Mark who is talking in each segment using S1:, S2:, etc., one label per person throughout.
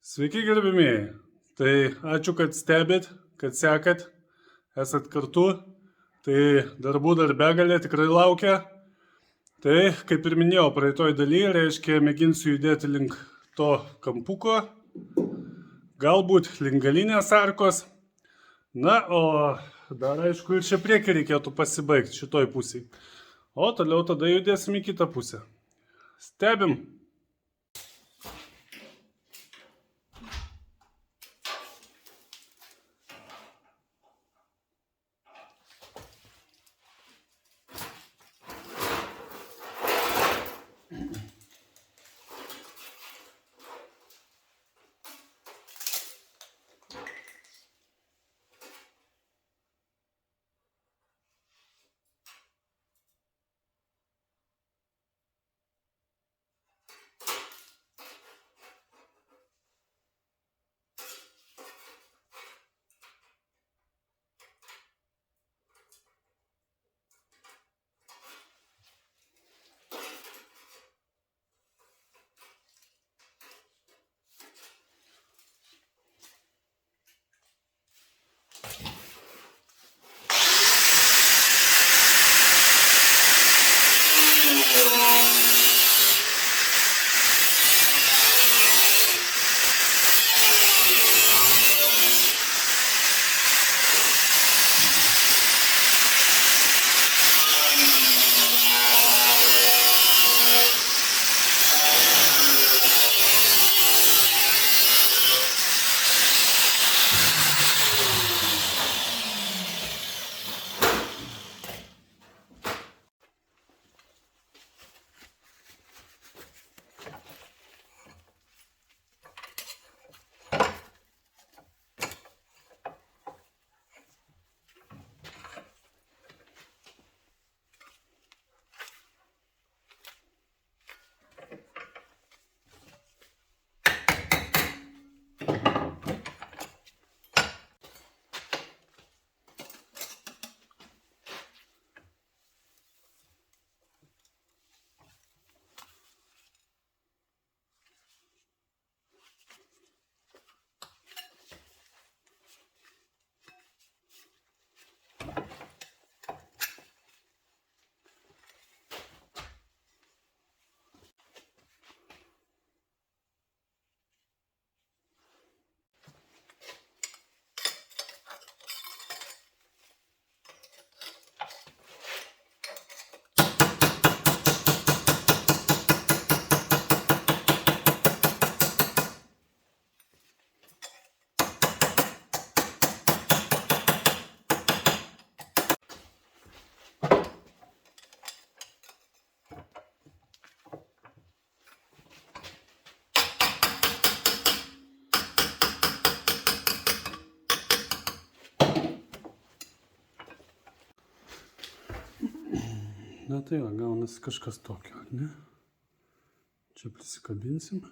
S1: Sveiki gerbimieji. Tai ačiū, kad stebit, kad sekat, esat kartu. Tai darbų dar begalė tikrai laukia. Tai, kaip ir minėjau, praeitoj daly, reiškia, mėginsiu judėti link to kampuko, galbūt link galinės arkos. Na, o dar aišku, ir čia priekį reikėtų pasibaigti šitoj pusėj. O toliau tada judėsim į kitą pusę. Stebim. Na tai va, gaunasi kažkas tokio, ne? Čia prisikabinsim.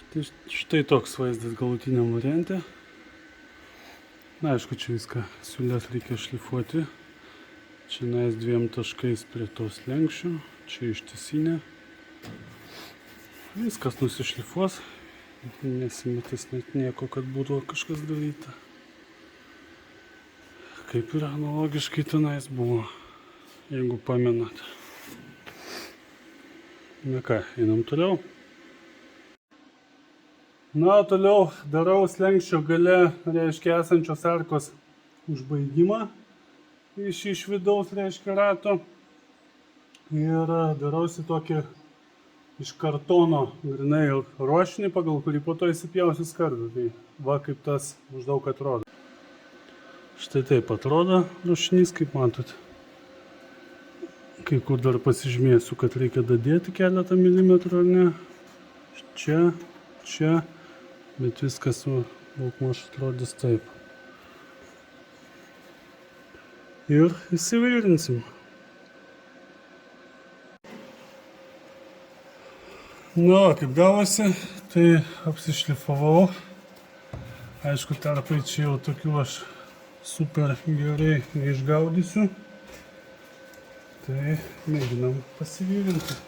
S1: Tai štai toks vaizdas galutiniam variante. Na, aišku, čia viską siūlės reikia šlifuoti. Čia nais 2 taškais prie tos lenkščio, čia ištisinė. Viskas nusišlifuos, nesimatys net nieko, kad būtų kažkas daryta. Kaip ir analogiškai tenais buvo, jeigu pamenat. Na ką, einam toliau. Na, toliau darau slenkščio gale, reiškia, esančios arkos užbaigimą iš vidaus, reiškia, rato. Ir darausi tokį iš kartono grinai ruošinį, pagal kurį po to įsipjausiu skardą. Tai va kaip tas maždaug atrodo. Štai taip atrodo ruošinys, kaip matot. Kai kur dar pasižymėsiu, kad reikia dadėti keletą milimetrų, ar ne. Čia. Bet viskas daugmaž atrodys taip. Ir įsivairinsim. Na, kaip gavosi, tai apsišlifavau. Aišku, tarpai čia jau tokių aš super gerai neišgaudysiu. Tai mėginam pasivyrinti.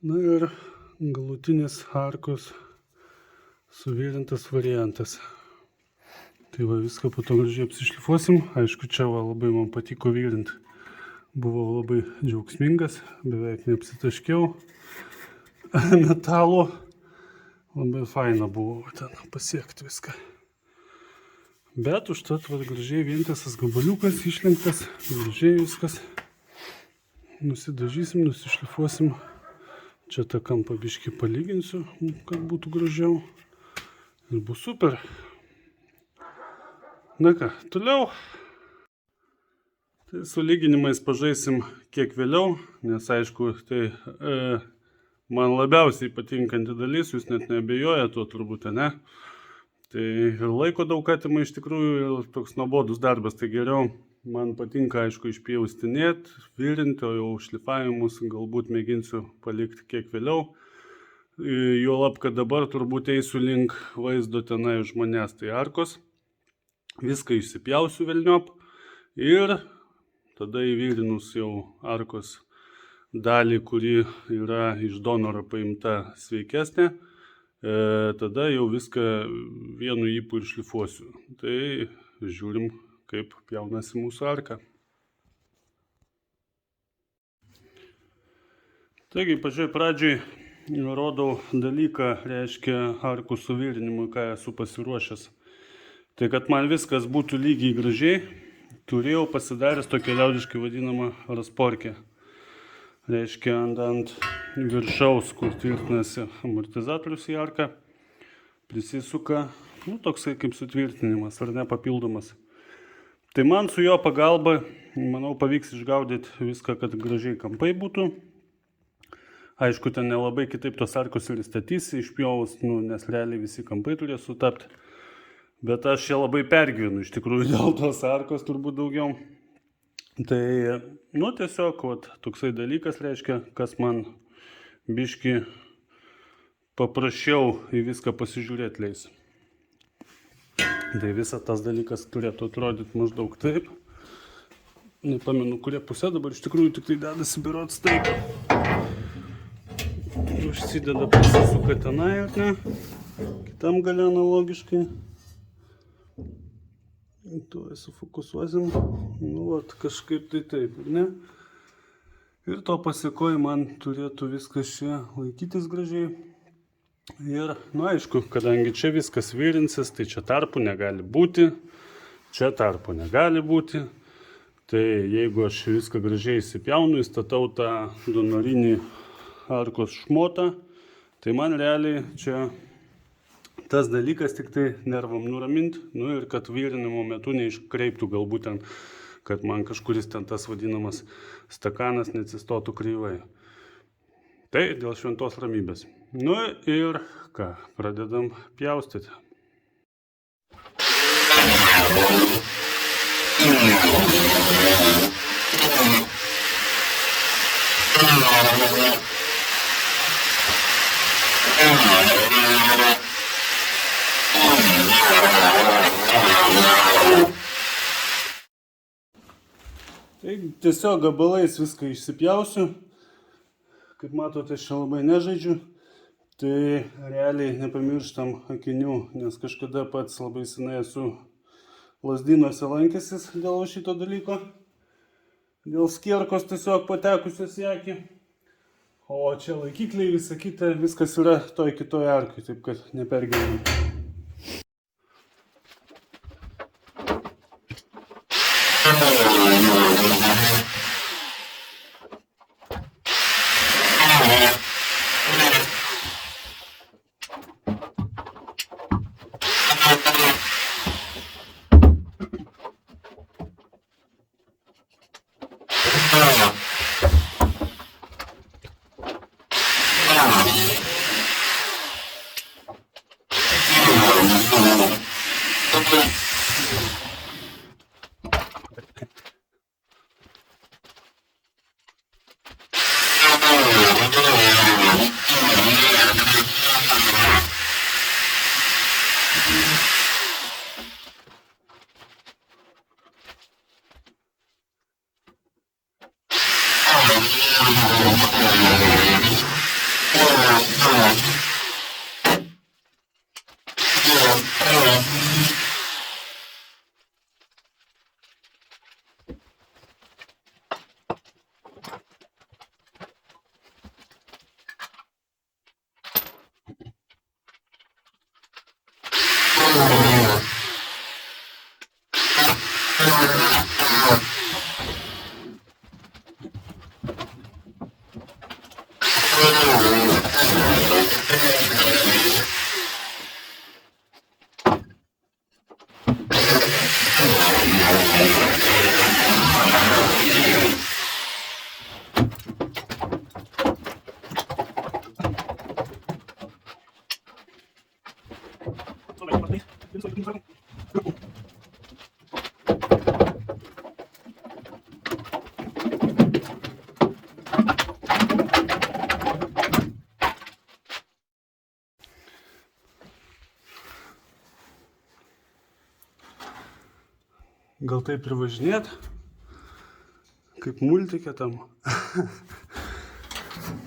S1: Na ir galutinis arkos suvirintas variantas. Tai va, viską po to gražiai apsišlifuosim. Aišku, čia va, labai man patiko virinti. Buvau labai džiaugsmingas, beveik neapsitaškiau metalo. Labai faina buvo ten pasiekti viską. Bet užtat va, gražiai vientisas gabaliukas išlenktas, gražiai viskas. Nusidažysim, nusišlifuosim. Čia tą kampą biškį palyginsiu, kad būtų gražiau. Ir bus super. Na ką, toliau. Tai su lyginimais pažaisim kiek vėliau, nes aišku, tai man labiausiai patinkanti dalis, jūs net neabejoja tuo turbūt, ne? Tai ir laiko daug atima iš tikrųjų, ir toks nuobodus darbas, tai geriau. Man patinka, aišku, išpjaustinėti, virinti, o jau šlifavimus galbūt mėginsiu palikti kiek vėliau. Juolab, kad dabar turbūt eisiu link vaizdo tenai už manęs, tai arkos. Viską išsipjausiu velniop ir tada įvirinus jau arkos dalį, kuri yra iš donoro paimta sveikesnė, tada jau viską vienu ypu ir šlifuosiu. Tai žiūrim, kaip pjaunasi mūsų arka. Taigi, pačioj pradžiai rodau dalyką, reiškia arkų suvirinimui, ką esu pasiruošęs. Tai kad man viskas būtų lygiai gražiai, turėjau pasidaręs tokią liaudiškai vadinamą rasporkę. Reiškia ant viršaus, kur tvirtinasi amortizatorius į arką, prisisuka, toksai kaip sutvirtinimas ar ne papildomas. Tai man su jo pagalba, manau, pavyks išgaudyti viską, kad gražiai kampai būtų. Aišku, ten nelabai kitaip tos arkos ir statysi, išpjovus, nes realiai visi kampai turės sutapti. Bet aš čia labai pergyvenu, iš tikrųjų, dėl tos arkos turbūt daugiau. Tai, tiesiog, toksai dalykas reiškia, kas man biški paprasčiau į viską pasižiūrėti leis. Tai visas tas dalykas turėtų atrodyti maždaug taip. Nepamenu, kurie pusė dabar iš tikrųjų tik tai dedasi berods taip. Užsideda, pasisuka tenai, ar ne? Kitam gale analogiškai. Tuo sufokusuosim. Kažkaip tai taip, ar ne? Ir to pasiekoje man turėtų viskas čia laikytis gražiai. Ir, aišku, kadangi čia viskas virinsis, tai čia tarpų negali būti. Čia tarpų negali būti. Tai jeigu aš viską gražiai įsipjaunu, įstatau tą donorinį arkos šmotą, tai man realiai čia tas dalykas tik tai nervam nuraminti, ir kad virinimo metu neiškreiptų galbūt ten, kad man kažkuris ten tas vadinamas stakanas neatsistotų kreivai. Tai dėl šventos ramybės. Ir ką, pradedam pjaustyti. Tai tiesiog gabalais viską išsipjausiu. Kaip matote, aš čia labai nežaidžiu. Tai realiai nepamirštam akinių, nes kažkada pats labai senai esu Lazdynuose lankęsis dėl šito dalyko. Dėl skierkos tiesiog patekusios į akį. O čia laikikliai, visa kita, viskas yra toj kitoj arkai, taip kad nepergyvenam. Gal taip ir važinėt, kaip multikė tam.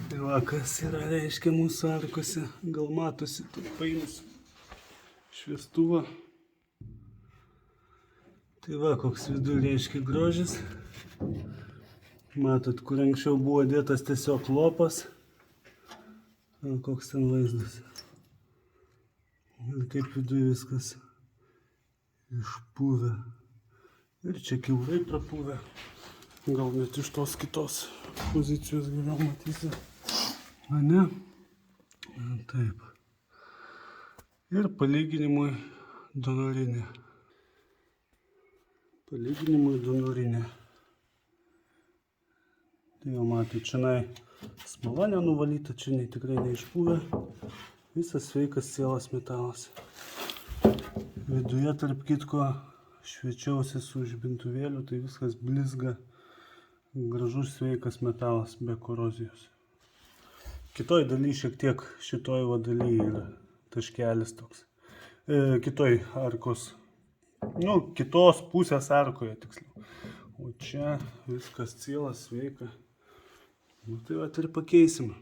S1: Tai va, kas yra, reiškia, mūsų arkose. Gal matosi, taip paimsiu šviestuvą. Tai va, koks vidų reiškia grožis. Matot, kur anksčiau buvo dėtas tiesiog lopas. Koks ten vaizdas. Ir kaip vidų viskas išpuvę. Ir čia kiaurai prapuvę. Gal net iš tos kitos pozicijos geriau matysi. A ne? Taip. Ir palyginimui donorinė. Palyginimui donorinė. Tai jau matai, čionai smala nenuvalyta, čia tikrai neišpuvę. Visas sveikas sielas metalas. Viduje, tarp kitko, šviečiausi su žibintuvėliu, tai viskas blizga. Gražus sveikas metalas be korozijos. Kitoj daly šiek tiek, šitoj daly yra taškelis toks. Kitoj arkos, kitos pusės arkoje tiksliau. O čia viskas cielas, sveika. Tai va, ir pakeisim.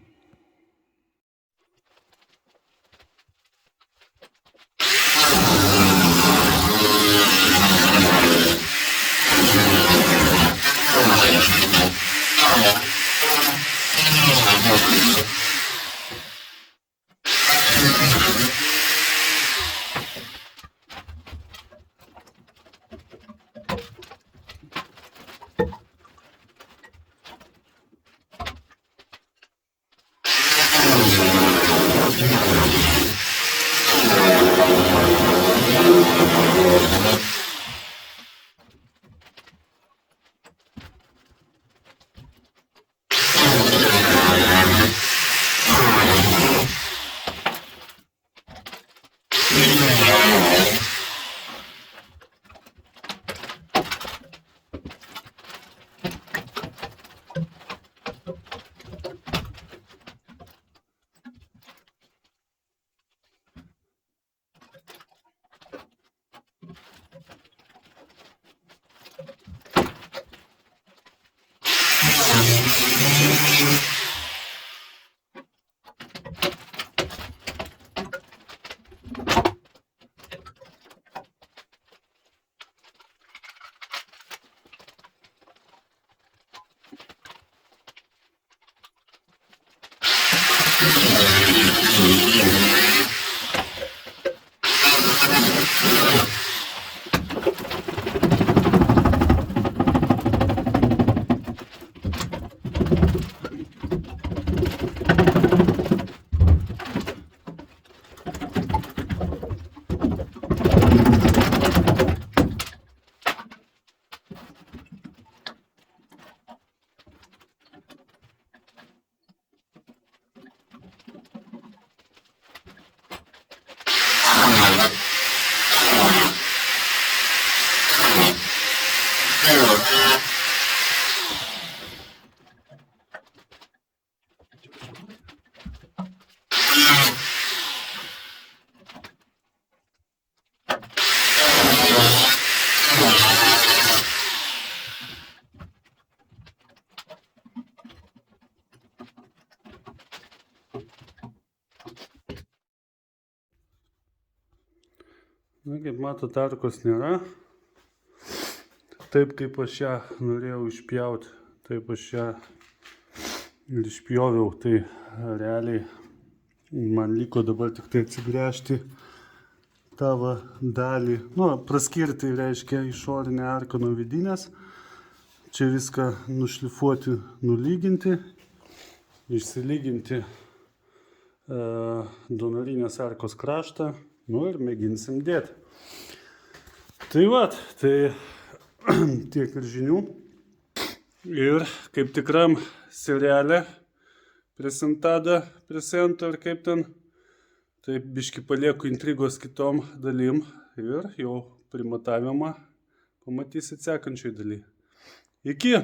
S1: Na, kaip matot, arkos nėra. Taip kaip aš ją norėjau išpjauti, taip aš ją ir išpjoviau. Tai realiai man liko dabar tik tai atsigręžti tavo dalį, praskirti reiškia išorinę arką nuo vidinės. Čia viską nušlifuoti, nulyginti, išsilyginti donorinės arkos kraštą, ir mėginsim dėti. Tai tiek ir žinių. Ir kaip tikram seriale presentada, presento ir kaip ten, taip biški palieku intrigos kitom dalim ir jau primatavimą pamatysit sekančioj daly. Iki!